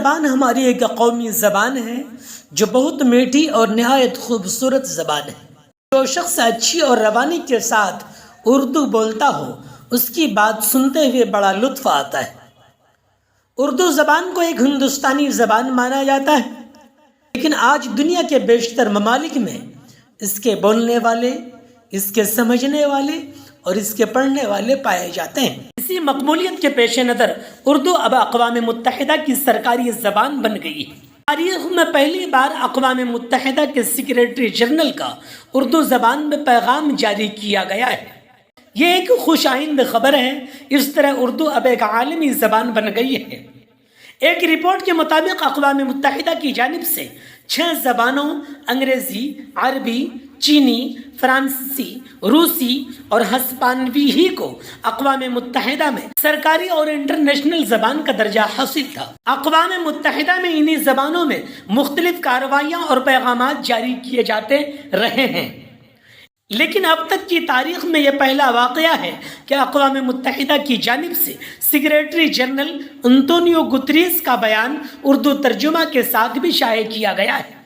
زبان ہماری ایک قومی زبان ہے جو بہت میٹھی اور نہایت خوبصورت زبان ہے۔ جو شخص اچھی اور روانی کے ساتھ اردو بولتا ہو اس کی بات سنتے ہوئے بڑا لطف آتا ہے۔ اردو زبان کو ایک ہندوستانی زبان مانا جاتا ہے، لیکن آج دنیا کے بیشتر ممالک میں اس کے بولنے والے، اس کے سمجھنے والے اور اس کے پڑھنے والے پائے جاتے ہیں۔ اسی مقبولیت کے پیش نظر اردو اب اقوام متحدہ کی سرکاری زبان بن گئی ہے۔ تاریخ میں پہلی بار اقوام متحدہ کے سیکریٹری جنرل کا اردو زبان میں پیغام جاری کیا گیا ہے۔ یہ ایک خوش آئند خبر ہے۔ اس طرح اردو اب ایک عالمی زبان بن گئی ہے۔ ایک رپورٹ کے مطابق اقوام متحدہ کی جانب سے 6 زبانوں انگریزی، عربی، چینی، فرانسیسی، روسی اور ہسپانوی ہی کو اقوام متحدہ میں سرکاری اور انٹرنیشنل زبان کا درجہ حاصل تھا۔ اقوام متحدہ میں انہی زبانوں میں مختلف کارروائیاں اور پیغامات جاری کیے جاتے رہے ہیں، لیکن اب تک کی تاریخ میں یہ پہلا واقعہ ہے کہ اقوام متحدہ کی جانب سے سیکریٹری جنرل انطونیو گتریس کا بیان اردو ترجمہ کے ساتھ بھی شائع کیا گیا ہے۔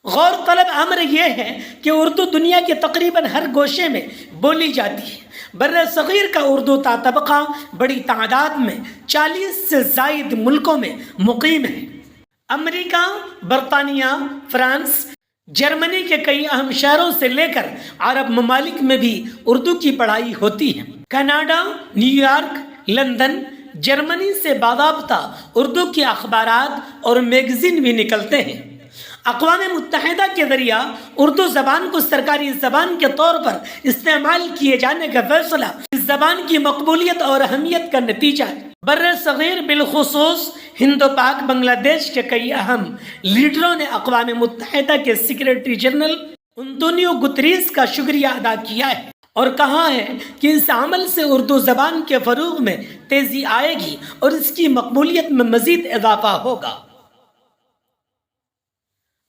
غور طلب امر یہ ہے کہ اردو دنیا کے تقریباً ہر گوشے میں بولی جاتی ہے۔ بر صغیر کا اردو تا طبقہ بڑی تعداد میں 40 سے زائد ملکوں میں مقیم ہے۔ امریکہ، برطانیہ، فرانس، جرمنی کے کئی اہم شہروں سے لے کر عرب ممالک میں بھی اردو کی پڑھائی ہوتی ہے۔ Canada, new York, London, Germany سے باضابطہ اردو کی اخبارات اور میگزین بھی نکلتے ہیں۔ اقوام متحدہ کے ذریعہ اردو زبان کو سرکاری زبان کے طور پر استعمال کیے جانے کا فیصلہ اس زبان کی مقبولیت اور اہمیت کا نتیجہ ہے۔ بر صغیر بالخصوص ہند و پاک بنگلہ دیش کے کئی اہم لیڈروں نے اقوام متحدہ کے سیکریٹری جنرل انطونیو گتریس کا شکریہ ادا کیا ہے اور کہا ہے کہ اس عمل سے اردو زبان کے فروغ میں تیزی آئے گی اور اس کی مقبولیت میں مزید اضافہ ہوگا۔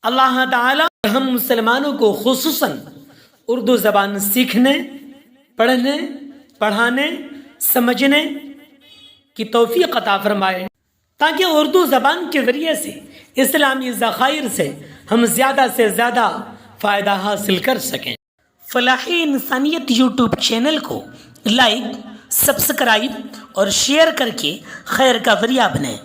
اللہ تعالی ہم مسلمانوں کو خصوصاً اردو زبان سیکھنے، پڑھنے، پڑھانے، سمجھنے کی توفیق عطا فرمائے تاکہ اردو زبان کے ذریعے سے اسلامی ذخائر سے ہم زیادہ سے زیادہ فائدہ حاصل کر سکیں۔ فلاحی انسانیت یوٹیوب چینل کو لائک، سبسکرائب اور شیئر کر کے خیر کا ذریعہ بنیں۔